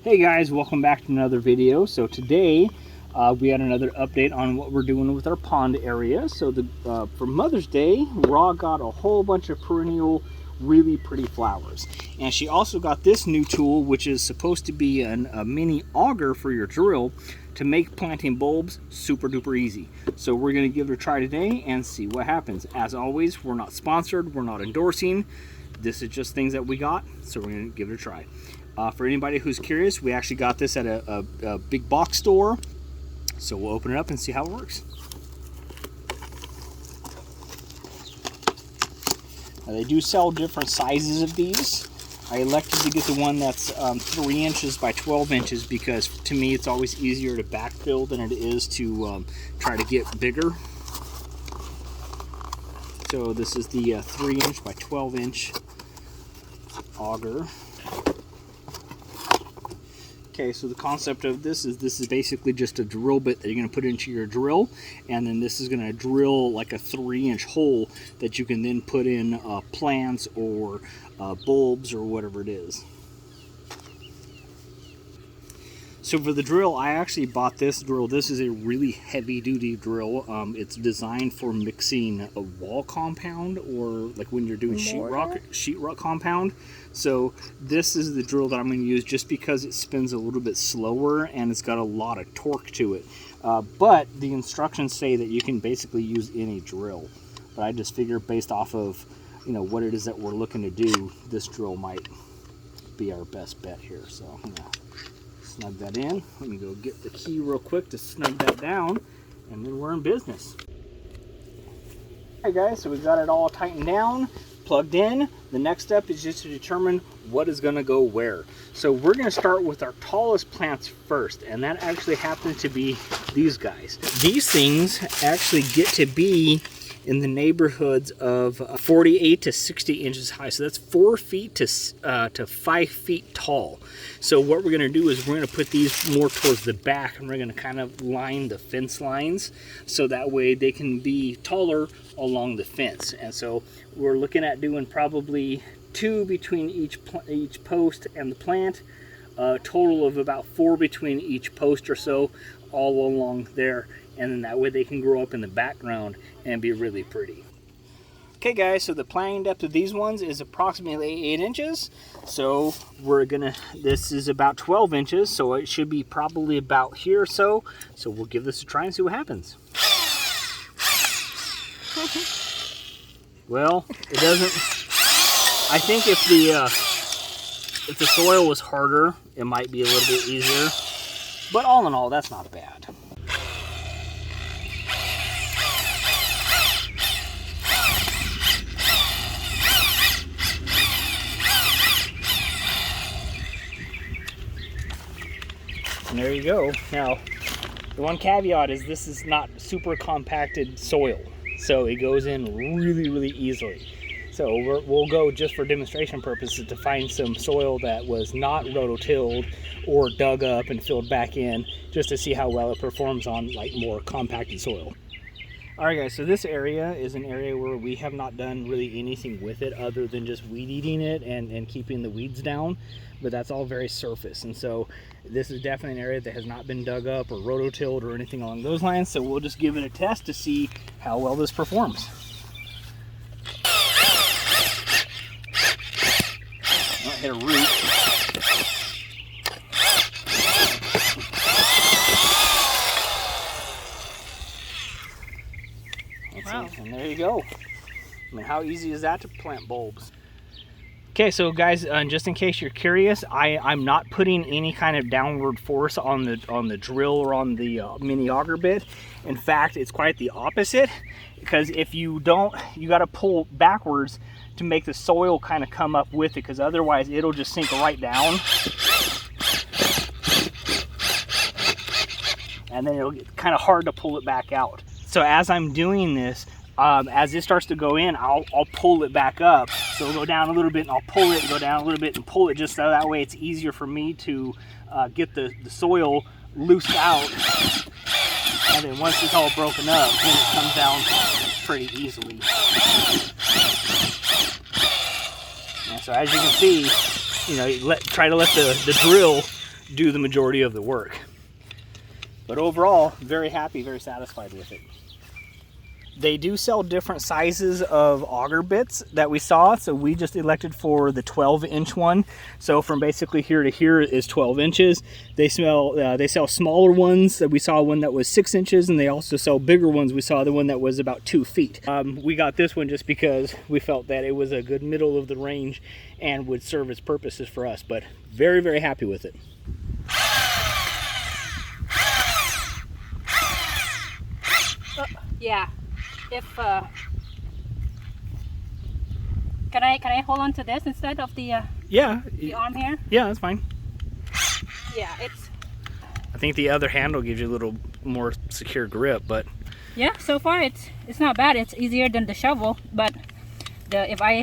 Hey guys, welcome back to another video. So today we had another update on what we're doing with our pond area. So for Mother's Day, Raw got a whole bunch of perennial really pretty flowers, and she also got this new tool which is supposed to be a mini auger for your drill to make planting bulbs super duper easy. So we're going to give it a try today and see what happens. As always, we're not sponsored, we're not endorsing, this is just things that we got, so we're going to give it a try. For anybody who's curious, we actually got this at a big box store. So we'll open it up and see how it works. Now they do sell different sizes of these. I elected to get the one that's 3 inches by 12 inches because to me it's always easier to backfill than it is to try to get bigger. So this is the 3 inch by 12 inch auger. Okay, so the concept of this is basically just a drill bit that you're going to put into your drill, and then this is going to drill like a 3-inch hole that you can then put in plants or bulbs or whatever it is. So for the drill, I actually bought this drill. This is a really heavy-duty drill. It's designed for mixing a wall compound or like when you're doing sheetrock compound. So this is the drill that I'm going to use just because it spins a little bit slower and it's got a lot of torque to it. But the instructions say that you can basically use any drill. But I just figure based off of what it is that we're looking to do, this drill might be our best bet here. So I'm gonna snug that in. Let me go get the key real quick to snug that down, and then we're in business. Alright guys, so we've got it all tightened down, plugged in. The next step is just to determine what is going to go where. So we're going to start with our tallest plants first, and that actually happens to be these guys. These things actually get to be in the neighborhoods of 48 to 60 inches high. So that's 4 feet to 5 feet tall. So what we're going to do is we're going to put these more towards the back, and we're going to kind of line the fence lines so that way they can be taller along the fence. And so we're looking at doing probably 2 between each post and the plant, a total of about 4 between each post or so, all along there, and then that way they can grow up in the background and be really pretty. Okay guys, so the planting depth of these ones is approximately 8 inches. So this is about 12 inches, so it should be probably about here or so. So we'll give this a try and see what happens. Well, it doesn't, I think if the soil was harder, it might be a little bit easier. But all in all, that's not bad. And there you go. Now, the one caveat is this is not super compacted soil, so it goes in really, really easily. So we'll go just for demonstration purposes to find some soil that was not rototilled or dug up and filled back in, just to see how well it performs on like more compacted soil. Alright guys, so this area is an area where we have not done really anything with it other than just weed eating it and keeping the weeds down, but that's all very surface. And so this is definitely an area that has not been dug up or rototilled or anything along those lines, so we'll just give it a test to see how well this performs. I'll hit a root. Wow. And there you go. I mean, how easy is that to plant bulbs? Okay, so guys, just in case you're curious, I'm not putting any kind of downward force on the drill or on the mini auger bit. In fact, it's quite the opposite, because if you don't, you got to pull backwards to make the soil kind of come up with it, because otherwise it'll just sink right down. And then it'll get kind of hard to pull it back out. So as I'm doing this, as it starts to go in, I'll pull it back up. So it'll go down a little bit and I'll pull it, and go down a little bit and pull it, just so that way it's easier for me to get the soil loosed out. And then once it's all broken up, then it comes down pretty easily. And so as you can see, try to let the drill do the majority of the work. But overall, very happy, very satisfied with it. They do sell different sizes of auger bits that we saw, so we just elected for the 12-inch one. So from basically here to here is 12 inches. They sell smaller ones. We saw one that was 6 inches, and they also sell bigger ones. We saw the one that was about 2 feet. We got this one just because we felt that it was a good middle of the range and would serve its purposes for us, but very, very happy with it. Yeah. If can I hold on to this instead of the arm here? Yeah, that's fine. Yeah, it's. I think the other handle gives you a little more secure grip, but yeah, so far it's not bad. It's easier than the shovel, but if I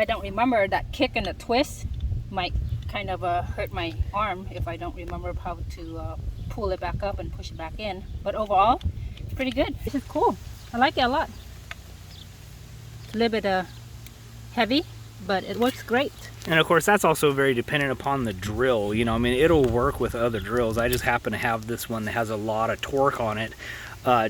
don't remember that kick and the twist might kind of hurt my arm if I don't remember how to pull it back up and push it back in. But overall, pretty good. This is cool. I like it a lot. It's a little bit heavy, but it works great. And of course, that's also very dependent upon the drill. You know, I mean, it'll work with other drills. I just happen to have this one that has a lot of torque on it,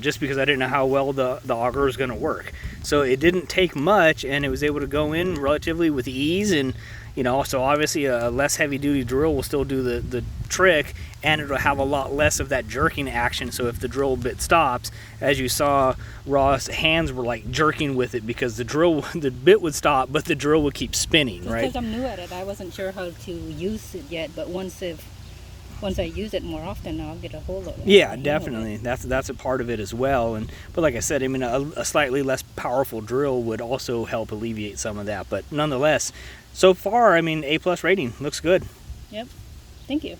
just because I didn't know how well the auger was going to work. So it didn't take much, and it was able to go in relatively with ease. And you know, so obviously a less heavy-duty drill will still do the trick, and it'll have a lot less of that jerking action. So if the drill bit stops, as you saw, Ross' hands were like jerking with it because the bit would stop, but the drill would keep spinning, right? Because I'm new at it, I wasn't sure how to use it yet. But once I use it more often, I'll get a hold of it. Yeah, definitely. That's a part of it as well. But like I said, I mean, a slightly less powerful drill would also help alleviate some of that. But nonetheless, so far, I mean, A+ rating. Looks good. Yep. Thank you.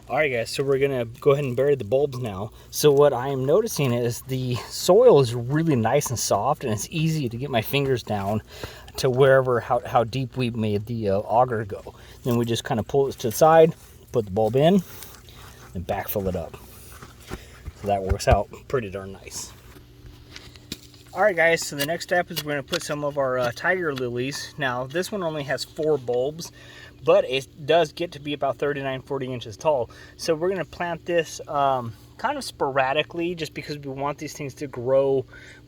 Alright guys, so we're gonna go ahead and bury the bulbs now. So what I am noticing is the soil is really nice and soft, and it's easy to get my fingers down to wherever, how deep we made the auger go. Then we just kind of pull it to the side, put the bulb in, and backfill it up. So that works out pretty darn nice. Alright guys, so the next step is we're going to put some of our tiger lilies. Now this one only has 4 bulbs, but it does get to be about 39-40 inches tall. So we're going to plant this kind of sporadically, just because we want these things to grow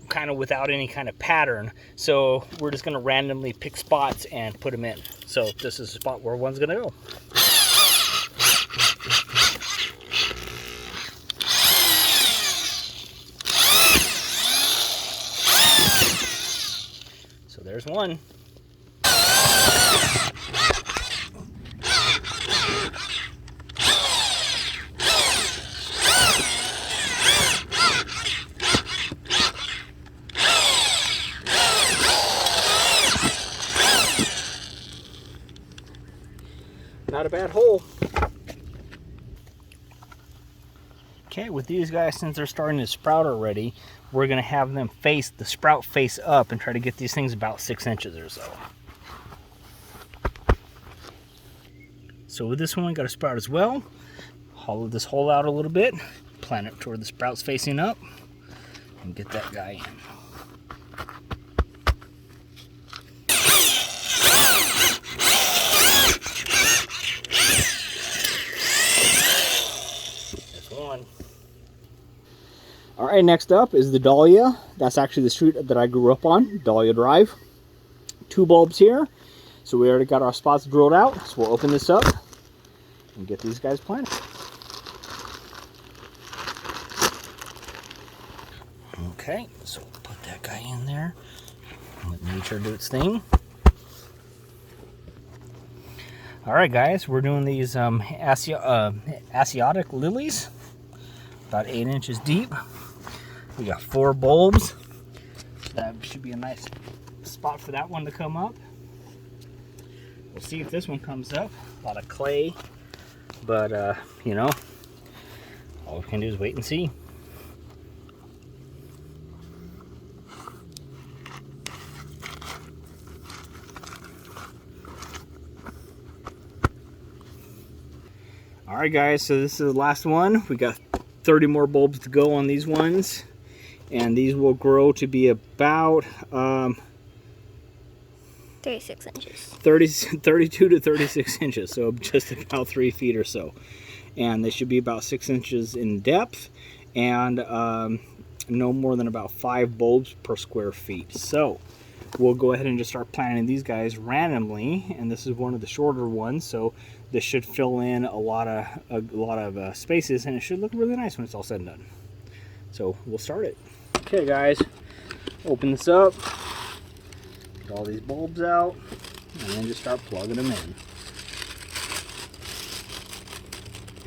kind of without any kind of pattern. So we're just going to randomly pick spots and put them in. So this is the spot where one's going to go. So there's one. Not a bad hole. Okay, with these guys, since they're starting to sprout already, we're going to have them face the sprout face up and try to get these things about 6 inches or so. So with this one, we got a sprout as well. Hollow this hole out a little bit, plant it toward the sprouts facing up, and get that guy in. Alright, next up is the Dahlia. That's actually the street that I grew up on, Dahlia Drive. 2 bulbs here. So we already got our spots drilled out. So we'll open this up and get these guys planted. Okay, so we'll put that guy in there. Let nature do its thing. Alright guys, we're doing these Asiatic lilies. About 8 inches deep. We got 4 bulbs. That should be a nice spot for that one to come up. We'll see if this one comes up. A lot of clay, but you know, all we can do is wait and see. All right, guys, so this is the last one. We got 30 more bulbs to go on these ones, and these will grow to be about 36 inches. 32 to 36 inches, so just about 3 feet or so. And they should be about 6 inches in depth, and no more than about 5 bulbs per square feet. So we'll go ahead and just start planting these guys randomly, and this is one of the shorter ones, so this should fill in a lot of spaces, and it should look really nice when it's all said and done. So we'll start it. Okay, guys, open this up, get all these bulbs out, and then just start plugging them in.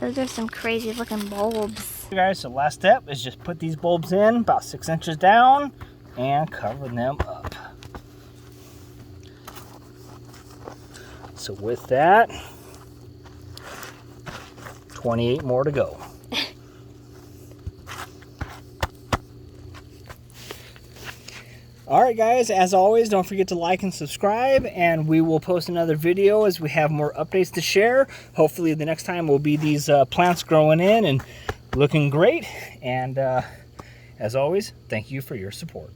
Those are some crazy looking bulbs. Okay, guys, so last step is just put these bulbs in about 6 inches down and cover them up. So with that, 28 more to go. Alright guys, as always, don't forget to like and subscribe, and we will post another video as we have more updates to share. Hopefully the next time will be these plants growing in and looking great. And as always, thank you for your support.